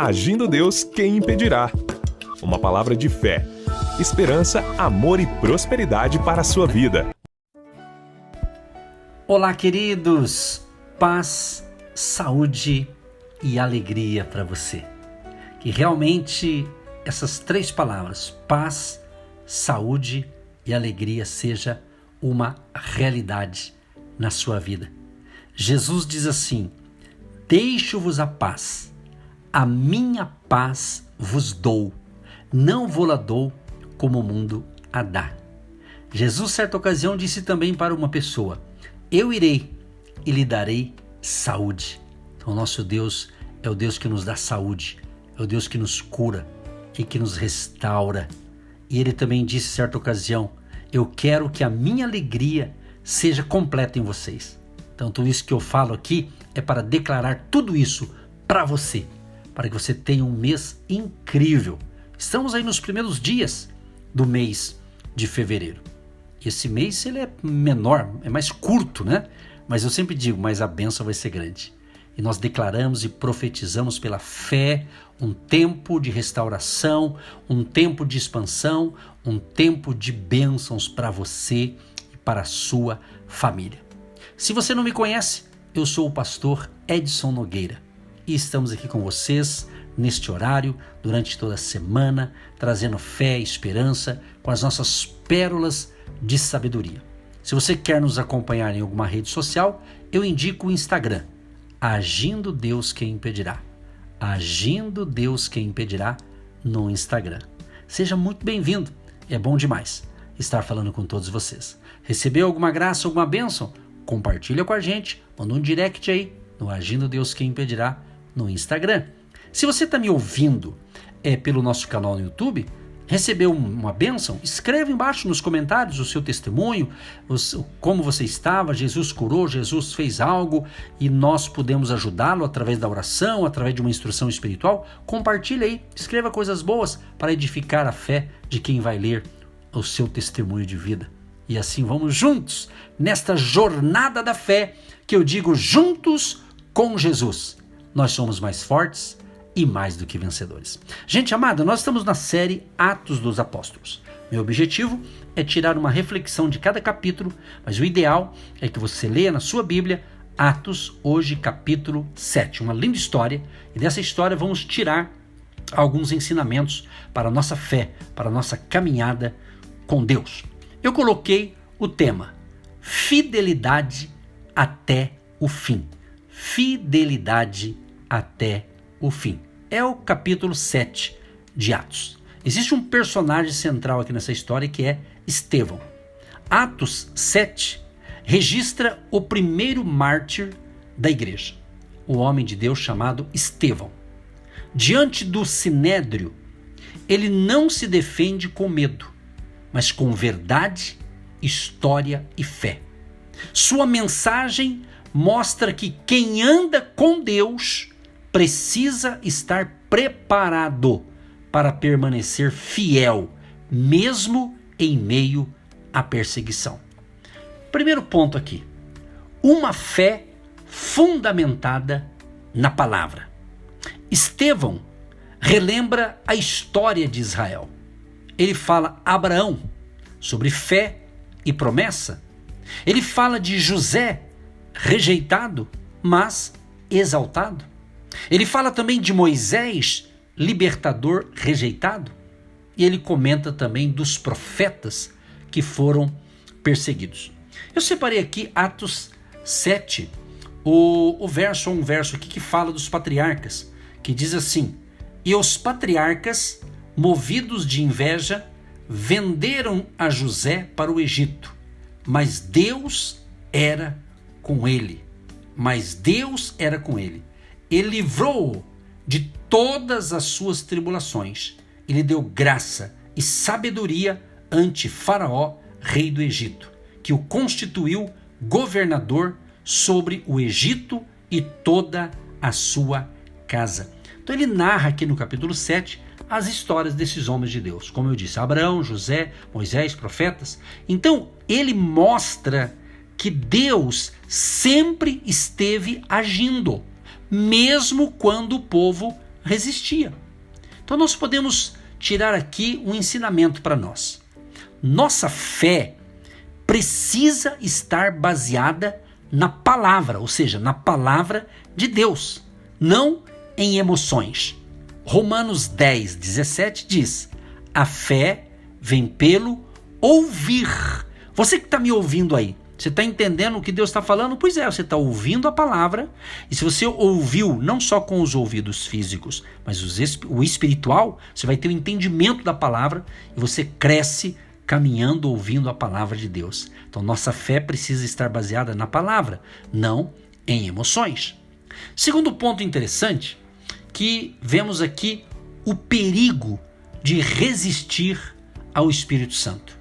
Agindo Deus, quem impedirá? Uma palavra de fé, esperança, amor e prosperidade para a sua vida. Olá, queridos! Paz, saúde e alegria para você. Que realmente essas três palavras, paz, saúde e alegria, seja uma realidade na sua vida. Jesus diz assim: deixo-vos a paz, a minha paz vos dou, não vou-la dou como o mundo a dá. Jesus, certa ocasião, disse também para uma pessoa: eu irei e lhe darei saúde. Então, nosso Deus é o Deus que nos dá saúde, é o Deus que nos cura e que nos restaura. E ele também disse, certa ocasião: eu quero que a minha alegria seja completa em vocês. Então, tudo isso que eu falo aqui é para declarar tudo isso para você, para que você tenha um mês incrível. Estamos aí nos primeiros dias do mês de fevereiro. Esse mês ele é menor, é mais curto, né? Mas eu sempre digo, mas a bênção vai ser grande. E nós declaramos e profetizamos pela fé um tempo de restauração, um tempo de expansão, um tempo de bênçãos para você e para a sua família. Se você não me conhece, eu sou o pastor Edson Nogueira e estamos aqui com vocês neste horário, durante toda a semana, trazendo fé e esperança com as nossas pérolas de sabedoria. Se você quer nos acompanhar em alguma rede social, eu indico o Instagram, Agindo Deus Quem Impedirá. Agindo Deus Quem Impedirá no Instagram. Seja muito bem-vindo, é bom demais estar falando com todos vocês. Recebeu alguma graça, alguma bênção? Compartilha com a gente, manda um direct aí no Agindo Deus Quem Impedirá no Instagram. Se você está me ouvindo pelo nosso canal no YouTube, recebeu uma bênção? Escreve embaixo nos comentários o seu testemunho, como você estava, Jesus curou, Jesus fez algo e nós podemos ajudá-lo através da oração, através de uma instrução espiritual. Compartilhe aí, escreva coisas boas para edificar a fé de quem vai ler o seu testemunho de vida. E assim vamos juntos nesta jornada da fé, que eu digo juntos com Jesus. Nós somos mais fortes e mais do que vencedores. Gente amada, nós estamos na série Atos dos Apóstolos. Meu objetivo é tirar uma reflexão de cada capítulo, mas o ideal é que você leia na sua Bíblia Atos, hoje capítulo 7. Uma linda história, e dessa história vamos tirar alguns ensinamentos para a nossa fé, para a nossa caminhada com Deus. Eu coloquei o tema fidelidade até o fim. Fidelidade até o fim. É o capítulo 7 de Atos. Existe um personagem central aqui nessa história que é Estevão. Atos 7 registra o primeiro mártir da igreja, o homem de Deus chamado Estevão. Diante do sinédrio, ele não se defende com medo, mas com verdade, história e fé. Sua mensagem mostra que quem anda com Deus precisa estar preparado para permanecer fiel, mesmo em meio à perseguição. Primeiro ponto aqui, uma fé fundamentada na palavra. Estevão relembra a história de Israel. Ele fala Abraão sobre fé e promessa. Ele fala de José, rejeitado, mas exaltado. Ele fala também de Moisés, libertador rejeitado. E ele comenta também dos profetas que foram perseguidos. Eu separei aqui Atos 7, um verso aqui que fala dos patriarcas, que diz assim: e os patriarcas, movidos de inveja, venderam a José para o Egito, mas Deus era com ele. Ele livrou-o de todas as suas tribulações. Ele deu graça e sabedoria ante Faraó, rei do Egito, que o constituiu governador sobre o Egito e toda a sua casa. Então ele narra aqui no capítulo 7 as histórias desses homens de Deus. Como eu disse, Abraão, José, Moisés, profetas. Então ele mostra que Deus sempre esteve agindo, mesmo quando o povo resistia. Então nós podemos tirar aqui um ensinamento para nós. Nossa fé precisa estar baseada na palavra, ou seja, na palavra de Deus, não em emoções. Romanos 10, 17 diz: a fé vem pelo ouvir. Você que está me ouvindo aí, você está entendendo o que Deus está falando? Pois é, você está ouvindo a palavra, e se você ouviu não só com os ouvidos físicos, mas o espiritual, você vai ter o entendimento da palavra e você cresce caminhando, ouvindo a palavra de Deus. Então nossa fé precisa estar baseada na palavra, não em emoções. Segundo ponto interessante, que vemos aqui o perigo de resistir ao Espírito Santo.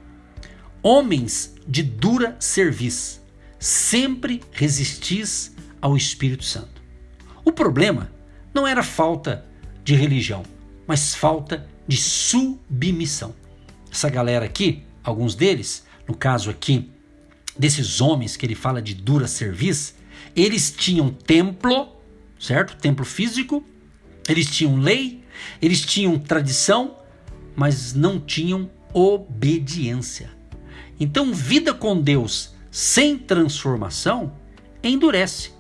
Homens de dura cerviz, sempre resistis ao Espírito Santo. O problema não era falta de religião, mas falta de submissão. Essa galera aqui, alguns deles, no caso aqui, desses homens que ele fala de dura cerviz, eles tinham templo, certo? Templo físico, eles tinham lei, eles tinham tradição, mas não tinham obediência. Então, vida com Deus sem transformação endurece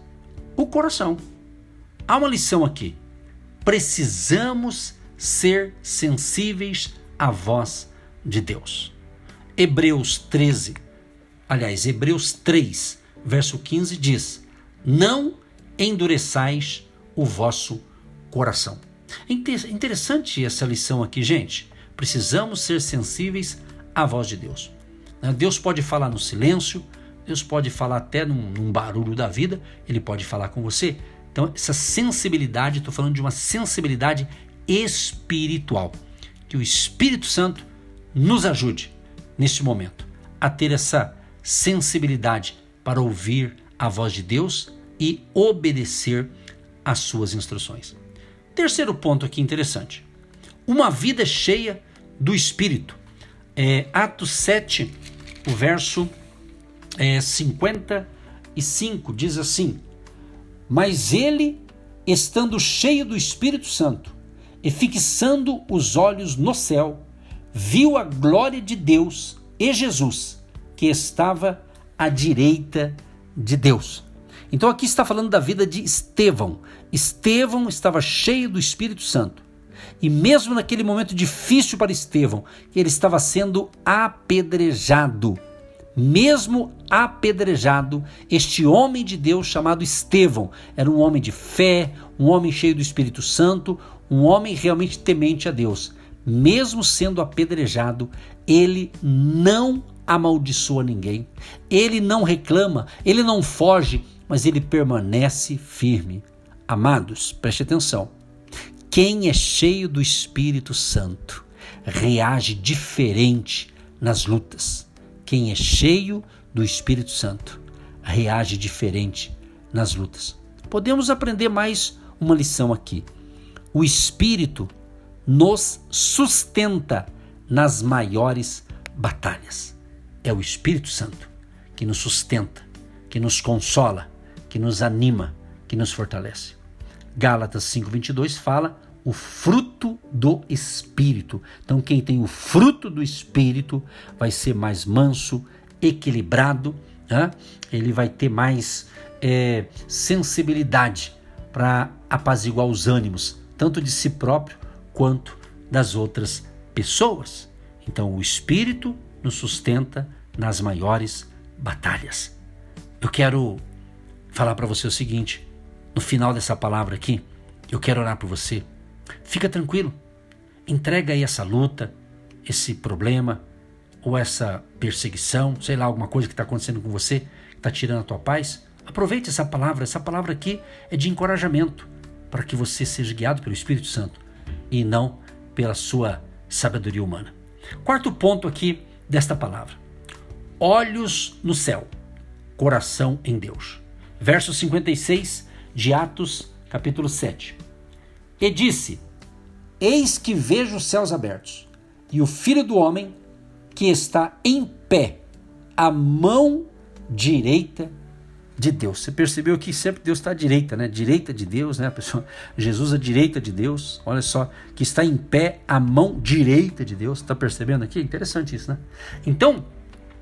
o coração. Há uma lição aqui. Precisamos ser sensíveis à voz de Deus. Hebreus 3, verso 15 diz: não endureçais o vosso coração. É interessante essa lição aqui, gente. Precisamos ser sensíveis à voz de Deus. Deus pode falar no silêncio, Deus pode falar até num barulho da vida, Ele pode falar com você. Então essa sensibilidade, estou falando de uma sensibilidade espiritual. Que o Espírito Santo nos ajude neste momento a ter essa sensibilidade para ouvir a voz de Deus e obedecer às suas instruções. Terceiro ponto aqui interessante. Uma vida cheia do Espírito. Atos 7, o verso 55, diz assim: mas ele, estando cheio do Espírito Santo e fixando os olhos no céu, viu a glória de Deus e Jesus, que estava à direita de Deus. Então aqui está falando da vida de Estevão. Estevão estava cheio do Espírito Santo. E mesmo naquele momento difícil para Estevão, ele estava sendo apedrejado. Mesmo apedrejado, este homem de Deus chamado Estevão era um homem de fé, um homem cheio do Espírito Santo, um homem realmente temente a Deus. Mesmo sendo apedrejado, ele não amaldiçoa ninguém, ele não reclama, ele não foge, mas ele permanece firme. Amados, preste atenção. Quem é cheio do Espírito Santo reage diferente nas lutas. Quem é cheio do Espírito Santo reage diferente nas lutas. Podemos aprender mais uma lição aqui. O Espírito nos sustenta nas maiores batalhas. É o Espírito Santo que nos sustenta, que nos consola, que nos anima, que nos fortalece. Gálatas 5:22 fala o fruto do Espírito. Então quem tem o fruto do Espírito vai ser mais manso, equilibrado, ele vai ter mais sensibilidade para apaziguar os ânimos, tanto de si próprio quanto das outras pessoas. Então o Espírito nos sustenta nas maiores batalhas. Eu quero falar para você o seguinte, no final dessa palavra aqui, eu quero orar por você. Fica tranquilo, entrega aí essa luta, esse problema, ou essa perseguição, sei lá, alguma coisa que está acontecendo com você, que está tirando a tua paz. Aproveite essa palavra aqui é de encorajamento, para que você seja guiado pelo Espírito Santo, e não pela sua sabedoria humana. Quarto ponto aqui desta palavra. Olhos no céu, coração em Deus. Verso 56 de Atos, capítulo 7. E disse: eis que vejo os céus abertos, e o Filho do Homem que está em pé, à mão direita de Deus. Você percebeu que sempre Deus está à direita, né? Direita de Deus, né? A pessoa, Jesus à direita de Deus. Olha só, que está em pé a mão direita de Deus. Está percebendo aqui? Interessante isso, né? Então,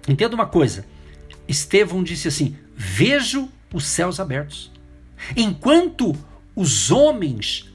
entenda uma coisa. Estevão disse assim: vejo os céus abertos. Enquanto os homens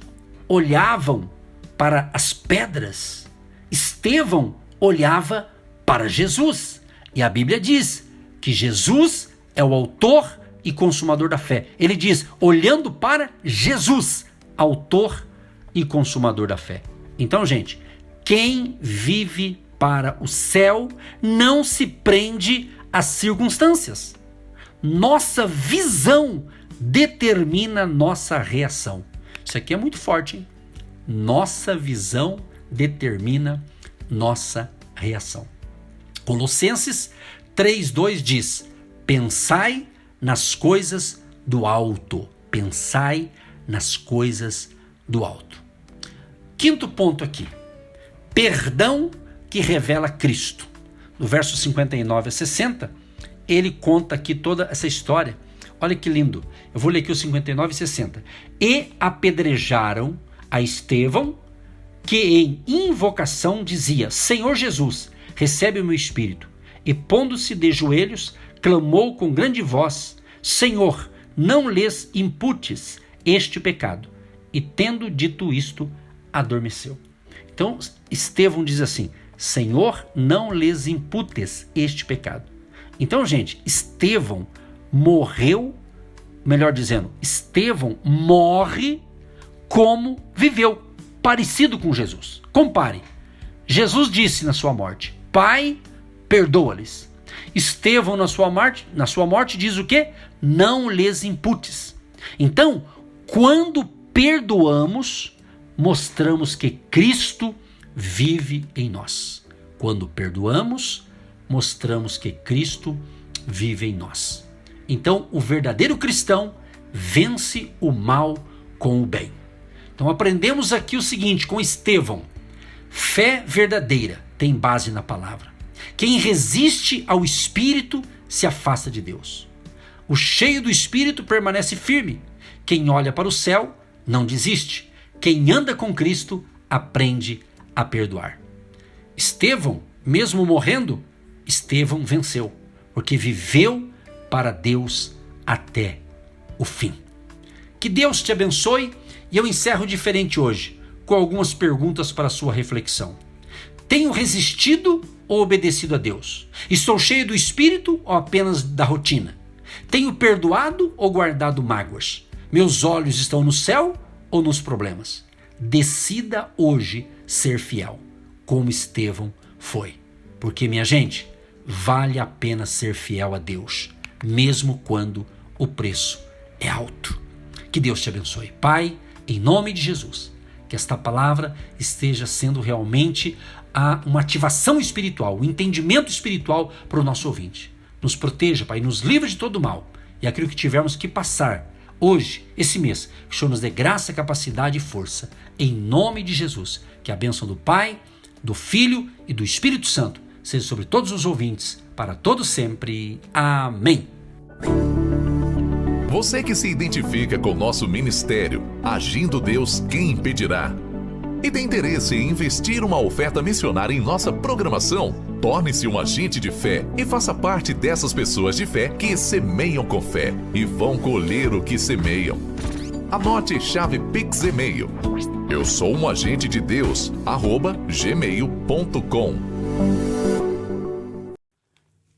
olhavam para as pedras, Estevão olhava para Jesus. E a Bíblia diz que Jesus é o autor e consumador da fé. Ele diz, olhando para Jesus, autor e consumador da fé. Então, gente, quem vive para o céu não se prende às circunstâncias. Nossa visão determina nossa reação. Isso aqui é muito forte, hein? Nossa visão determina nossa reação. Colossenses 3:2 diz: pensai nas coisas do alto. Pensai nas coisas do alto. Quinto ponto aqui. Perdão que revela Cristo. No verso 59 a 60, ele conta aqui toda essa história. Olha que lindo. Eu vou ler aqui os 59 e 60. E apedrejaram a Estevão, que em invocação dizia: Senhor Jesus, recebe o meu espírito. E pondo-se de joelhos, clamou com grande voz: Senhor, não lhes imputes este pecado. E tendo dito isto, adormeceu. Então, Estevão diz assim: Senhor, não lhes imputes este pecado. Então, gente, Estevão morreu, melhor dizendo, Estevão morre como viveu, parecido com Jesus. Compare. Jesus disse na sua morte: Pai, perdoa-lhes. Estevão na sua morte diz o quê? Não lhes imputes. Então, quando perdoamos, mostramos que Cristo vive em nós. Quando perdoamos, mostramos que Cristo vive em nós. Então, o verdadeiro cristão vence o mal com o bem. Então, aprendemos aqui o seguinte com Estevão: fé verdadeira tem base na palavra. Quem resiste ao Espírito se afasta de Deus. O cheio do Espírito permanece firme. Quem olha para o céu não desiste. Quem anda com Cristo aprende a perdoar. Estevão, mesmo morrendo, Estevão venceu, porque viveu para Deus até o fim. Que Deus te abençoe, e eu encerro diferente hoje, com algumas perguntas para a sua reflexão. Tenho resistido ou obedecido a Deus? Estou cheio do Espírito ou apenas da rotina? Tenho perdoado ou guardado mágoas? Meus olhos estão no céu ou nos problemas? Decida hoje ser fiel, como Estevão foi. Porque, minha gente, vale a pena ser fiel a Deus, mesmo quando o preço é alto. Que Deus te abençoe. Pai, em nome de Jesus, que esta palavra esteja sendo realmente uma ativação espiritual, um entendimento espiritual para o nosso ouvinte. Nos proteja, Pai, nos livre de todo mal. E aquilo que tivermos que passar hoje, esse mês, que o Senhor nos dê graça, capacidade e força. Em nome de Jesus, que a bênção do Pai, do Filho e do Espírito Santo seja sobre todos os ouvintes, para todos sempre. Amém. Você que se identifica com o nosso ministério, Agindo Deus, quem impedirá? E tem interesse em investir uma oferta missionária em nossa programação? Torne-se um agente de fé e faça parte dessas pessoas de fé que semeiam com fé e vão colher o que semeiam. Anote chave Pix e-mail: eu sou um agente de Deus, @gmail.com.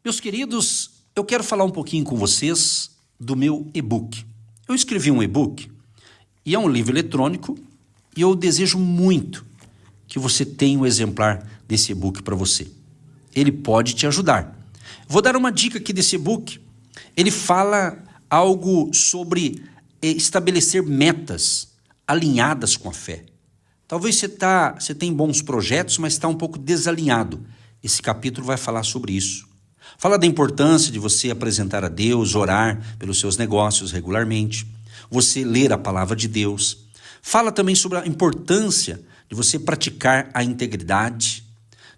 Meus queridos, eu quero falar um pouquinho com vocês do meu e-book. Eu escrevi um e-book e é um livro eletrônico e eu desejo muito que você tenha um exemplar desse e-book para você. Ele pode te ajudar. Vou dar uma dica aqui desse e-book. Ele fala algo sobre estabelecer metas alinhadas com a fé. Talvez você tenha bons projetos, mas está um pouco desalinhado. Esse capítulo vai falar sobre isso. Fala da importância de você apresentar a Deus, orar pelos seus negócios regularmente, você ler a palavra de Deus. Fala também sobre a importância de você praticar a integridade,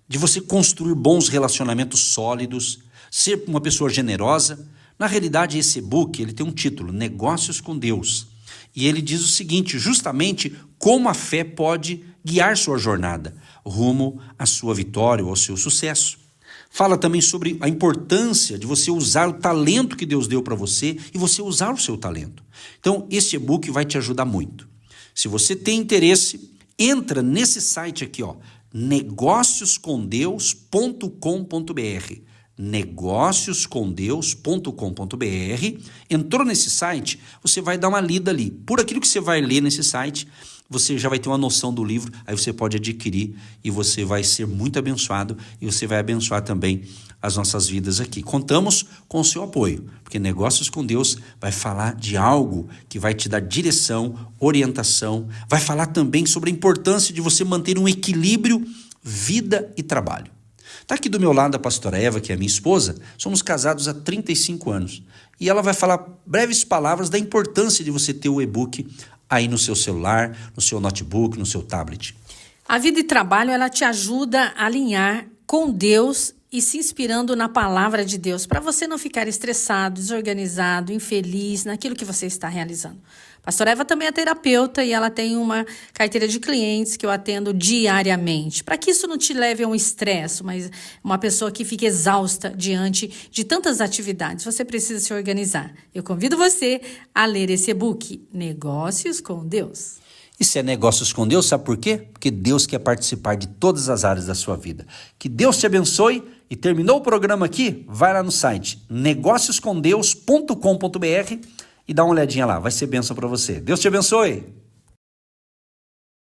de você construir bons relacionamentos sólidos, ser uma pessoa generosa, Na realidade, esse e-book ele tem um título, Negócios com Deus. E ele diz o seguinte, justamente como a fé pode guiar sua jornada rumo à sua vitória ou ao seu sucesso. Fala também sobre a importância de você usar o talento que Deus deu para você e você usar o seu talento. Então, esse e-book vai te ajudar muito. Se você tem interesse, entra nesse site aqui, negócioscomdeus.com.br. negócioscomdeus.com.br. Entrou nesse site, você vai dar uma lida ali. Por aquilo que você vai ler nesse site, você já vai ter uma noção do livro, aí você pode adquirir e você vai ser muito abençoado e você vai abençoar também as nossas vidas aqui. Contamos com o seu apoio, porque Negócios com Deus vai falar de algo que vai te dar direção, orientação, vai falar também sobre a importância de você manter um equilíbrio vida e trabalho. Está aqui do meu lado a pastora Eva, que é minha esposa, somos casados há 35 anos. E ela vai falar breves palavras da importância de você ter o e-book aí no seu celular, no seu notebook, no seu tablet. A vida e trabalho, ela te ajuda a alinhar com Deus e se inspirando na palavra de Deus, para você não ficar estressado, desorganizado, infeliz naquilo que você está realizando. Pastora Eva também é terapeuta e ela tem uma carteira de clientes que eu atendo diariamente. Para que isso não te leve a um estresse, mas uma pessoa que fica exausta diante de tantas atividades, você precisa se organizar. Eu convido você a ler esse e-book, Negócios com Deus. Isso é Negócios com Deus, sabe por quê? Porque Deus quer participar de todas as áreas da sua vida. Que Deus te abençoe e terminou o programa aqui? Vai lá no site negócioscomdeus.com.br e dá uma olhadinha lá, vai ser bênção para você. Deus te abençoe!